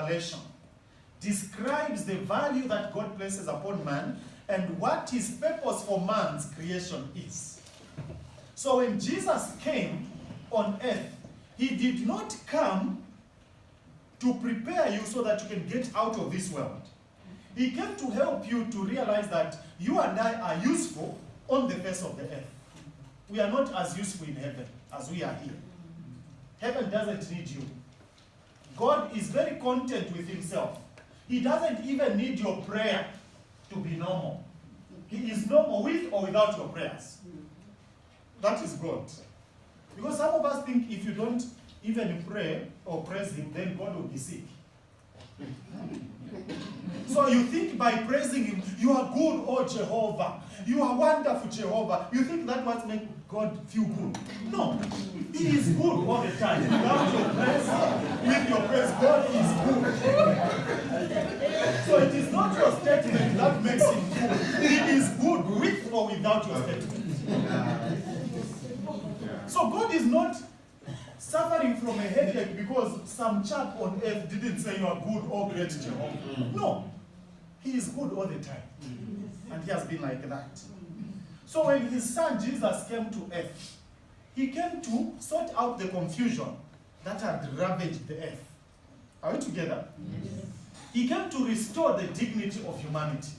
Revelation describes the value that God places upon man and what his purpose for man's creation is. So when Jesus came on earth, he did not come to prepare you so that you can get out of this world. He came to help you to realize that you and I are useful on the face of the earth. We are not as useful in heaven as we are here. Heaven doesn't need you. God is very content with himself. He doesn't even need your prayer to be normal. He is normal with or without your prayers. That is God. Because some of us think if you don't even pray or praise him, then God will be sick. So you think by praising him, you are good, oh Jehovah. You are wonderful, Jehovah. You think that what makes God feel good. No. He is good all the time. Without your praise, with your praise, God is good. So it is not your statement that makes him good. He is good with or without your statement. So God is not suffering from a headache because some chap on earth didn't say you are good or great, Jehovah. No. He is good all the time. And he has been like that. So when his son Jesus came to earth, he came to sort out the confusion that had ravaged the earth. Are we together? Yes. He came to restore the dignity of humanity,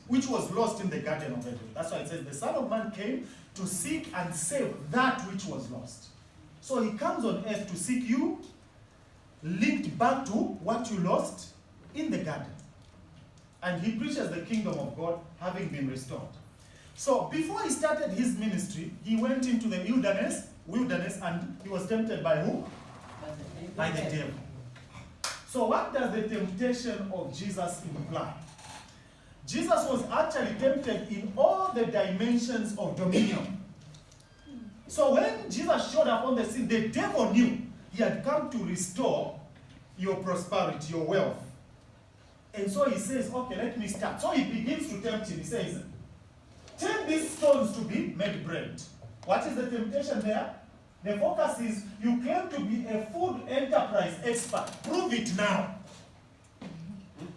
which was lost in the Garden of Eden. That's why it says the Son of Man came to seek and save that which was lost. So he comes on earth to seek you, linked back to what you lost in the garden. And he preaches the kingdom of God having been restored. So before he started his ministry, he went into the wilderness, and he was tempted by who? By the devil. So what does the temptation of Jesus imply? Jesus was actually tempted in all the dimensions of dominion. So when Jesus showed up on the scene, the devil knew he had come to restore your prosperity, your wealth. And so he says, okay, let me start. So he begins to tempt him. He says, turn these stones to be made bread. What is the temptation there? The focus is, you claim to be a food enterprise expert. Prove it now.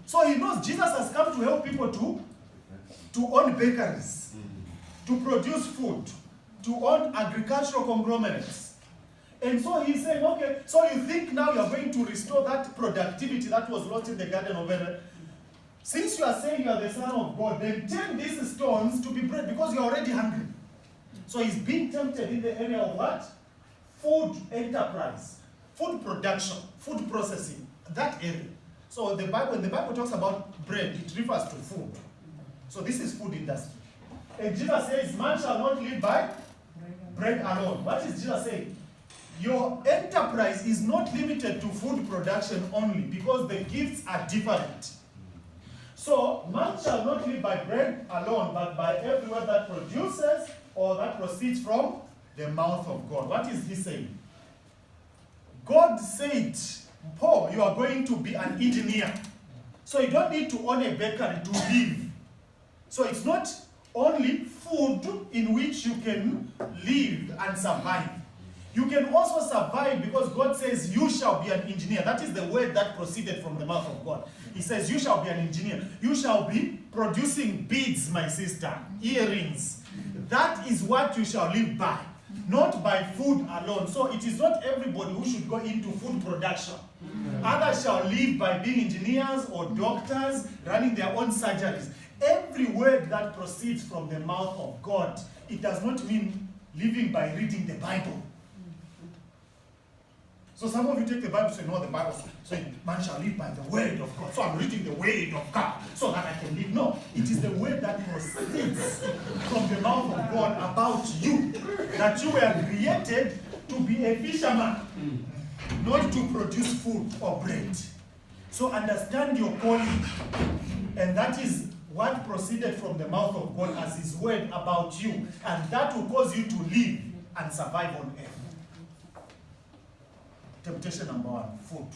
So he knows Jesus has come to help people to own bakeries, to produce food, to own agricultural conglomerates. And so he's saying, okay, so you think now you're going to restore that productivity that was lost in the Garden of Eden. Since you are saying you are the Son of God, then turn these stones to be bread because you're already hungry. So he's being tempted in the area of what? Food enterprise, food production, food processing, that area. So when the Bible talks about bread, it refers to food. So this is food industry. And Jesus says, man shall not live by bread alone. What is Jesus saying? Your enterprise is not limited to food production only because the gifts are different. So man shall not live by bread alone, but by every word that produces or that proceeds from the mouth of God. What is he saying? God said, Paul, you are going to be an engineer. So you don't need to own a bakery to live. So it's not only food in which you can live and survive. You can also survive because God says you shall be an engineer. That is the word that proceeded from the mouth of God. He says you shall be an engineer. You shall be producing beads, my sister, earrings. That is what you shall live by, not by food alone. So it is not everybody who should go into food production. Others shall live by being engineers or doctors, running their own surgeries. Every word that proceeds from the mouth of God, it does not mean living by reading the Bible. So some of you take the Bible and say, no, the Bible says, man shall live by the word of God. So I'm reading the word of God so that I can live. No, it is the word that proceeds from the mouth of God about you. That you were created to be a fisherman, not to produce food or bread. So understand your calling. And that is what proceeded from the mouth of God as his word about you. And that will cause you to live and survive on earth. Temptation number one, food.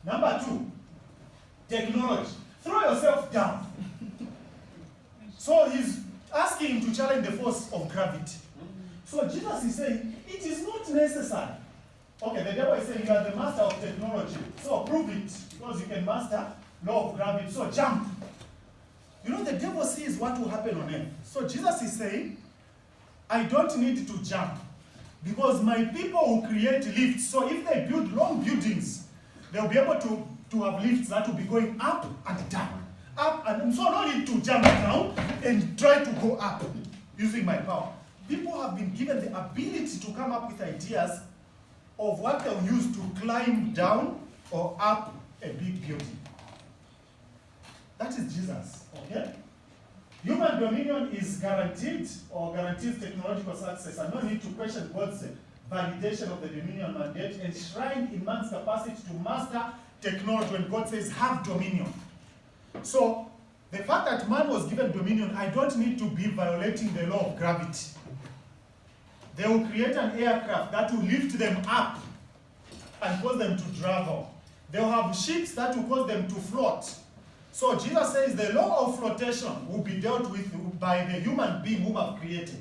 Number two, technology. Throw yourself down. So he's asking him to challenge the force of gravity. So Jesus is saying, it is not necessary Okay, the devil is saying you are the master of technology. So prove it, because you can master law of gravity. So jump. You know, the devil sees what will happen on earth. So Jesus is saying, I don't need to jump, because my people will create lifts. So if they build long buildings, they'll be able to have lifts that will be going up and down. Up and so no need to jump down and try to go up using my power. People have been given the ability to come up with ideas of what they'll use to climb down or up a big building. That is Jesus, okay? Human dominion is guaranteed or guarantees technological success, and no need to question God's validation of the dominion mandate enshrined in man's capacity to master technology when God says, have dominion. So, the fact that man was given dominion, I don't need to be violating the law of gravity. They will create an aircraft that will lift them up and cause them to travel. They will have ships that will cause them to float. So Jesus says the law of flotation will be dealt with by the human being whom I've created.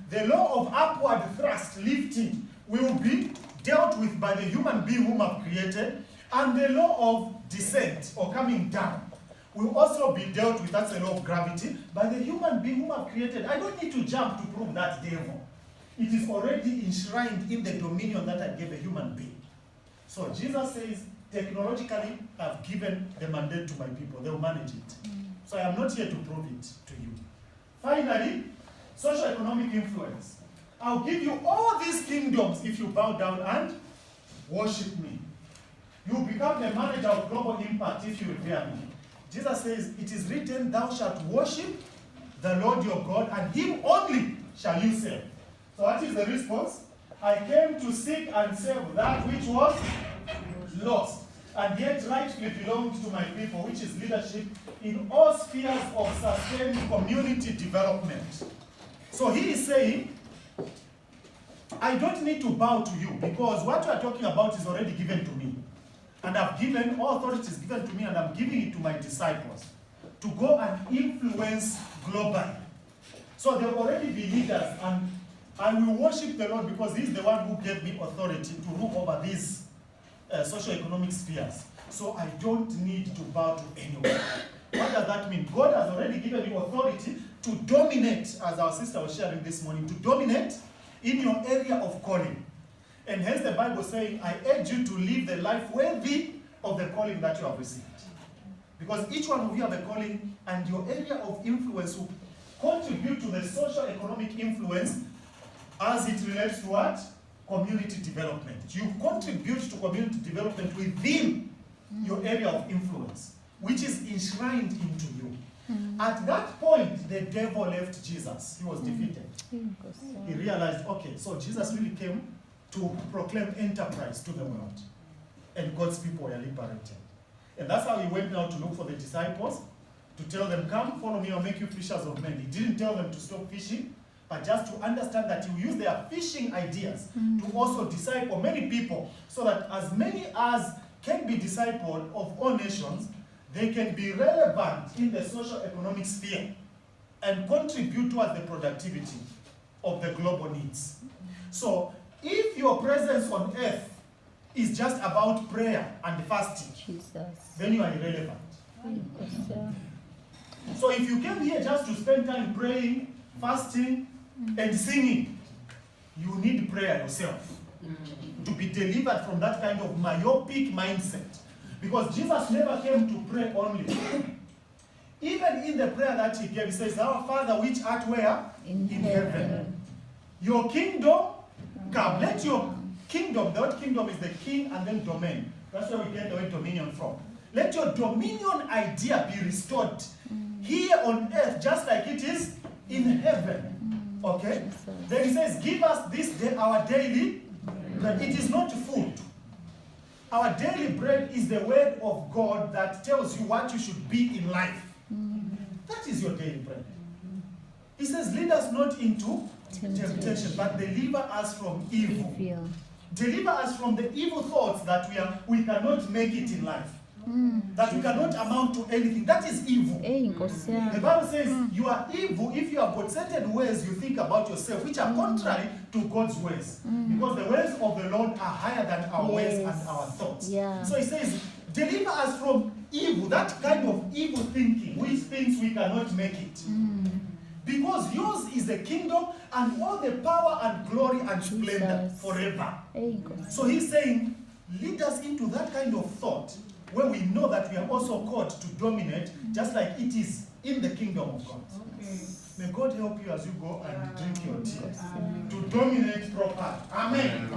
The law of upward thrust, lifting, will be dealt with by the human being whom I've created. And the law of descent, or coming down, will also be dealt with, that's the law of gravity, by the human being whom I've created. I don't need to jump to prove that, devil. It is already enshrined in the dominion that I gave a human being. So Jesus says, technologically, I've given the mandate to my people. They'll manage it. So I am not here to prove it to you. Finally, socio-economic influence. I'll give you all these kingdoms if you bow down and worship me. You become the manager of global impact if you revere me. Jesus says, it is written, thou shalt worship the Lord your God, and him only shall you serve. So what is the response? I came to seek and save that which was lost, and yet rightfully belongs to my people, which is leadership in all spheres of sustained community development. So he is saying, I don't need to bow to you, because what you are talking about is already given to me. And I've given, all authority is given to me, and I'm giving it to my disciples to go and influence globally. So there will already be leaders, and I will worship the Lord because he's the one who gave me authority to rule over these socio-economic spheres. So I don't need to bow to anyone. What does that mean? God has already given you authority to dominate, as our sister was sharing this morning, to dominate in your area of calling. And hence the Bible saying, I urge you to live the life worthy of the calling that you have received. Because each one of you have a calling, and your area of influence will contribute to the socio-economic influence as it relates to what? Community development. You contribute to community development within your area of influence, which is enshrined into you. At that point, the devil left Jesus. He was defeated. He realized, okay, so Jesus really came to proclaim enterprise to the world. And God's people were liberated. And that's how he went out to look for the disciples, to tell them, come, follow me, I'll make you fishers of men. He didn't tell them to stop fishing, but just to understand that he will use their fishing ideas to also disciple many people, so that as many as can be discipled of all nations, they can be relevant in the social economic sphere and contribute towards the productivity of the global needs. So, if your presence on earth is just about prayer and fasting, then you are irrelevant. So if you came here just to spend time praying, fasting, and singing, you need prayer yourself to be delivered from that kind of myopic mindset. Because Jesus never came to pray only. Even in the prayer that he gave, he says, our Father which art where? In heaven. Your kingdom come. Let your kingdom, the word kingdom is the king and then domain. That's where we get the word dominion from. Let your dominion idea be restored here on earth just like it is in heaven. Okay? Then he says, give us this day our daily bread. It is not food. Our daily bread is the word of God that tells you what you should be in life. That is your daily bread. He says, lead us not into temptation, but deliver us from evil. Deliver us from the evil thoughts that we cannot make it in life. That we cannot amount to anything. That is evil. The Bible says you are evil if you have got certain ways you think about yourself, which are contrary to God's ways. Because the ways of the Lord are higher than our ways and our thoughts. So he says, deliver us from evil, that kind of evil thinking, which thinks we cannot make it. Because yours is the kingdom and all the power and glory and splendor forever. So he's saying, lead us into that kind of thought where we know that we are also called to dominate, just like it is in the kingdom of God. May God help you as you go and drink your tea to dominate properly. Amen.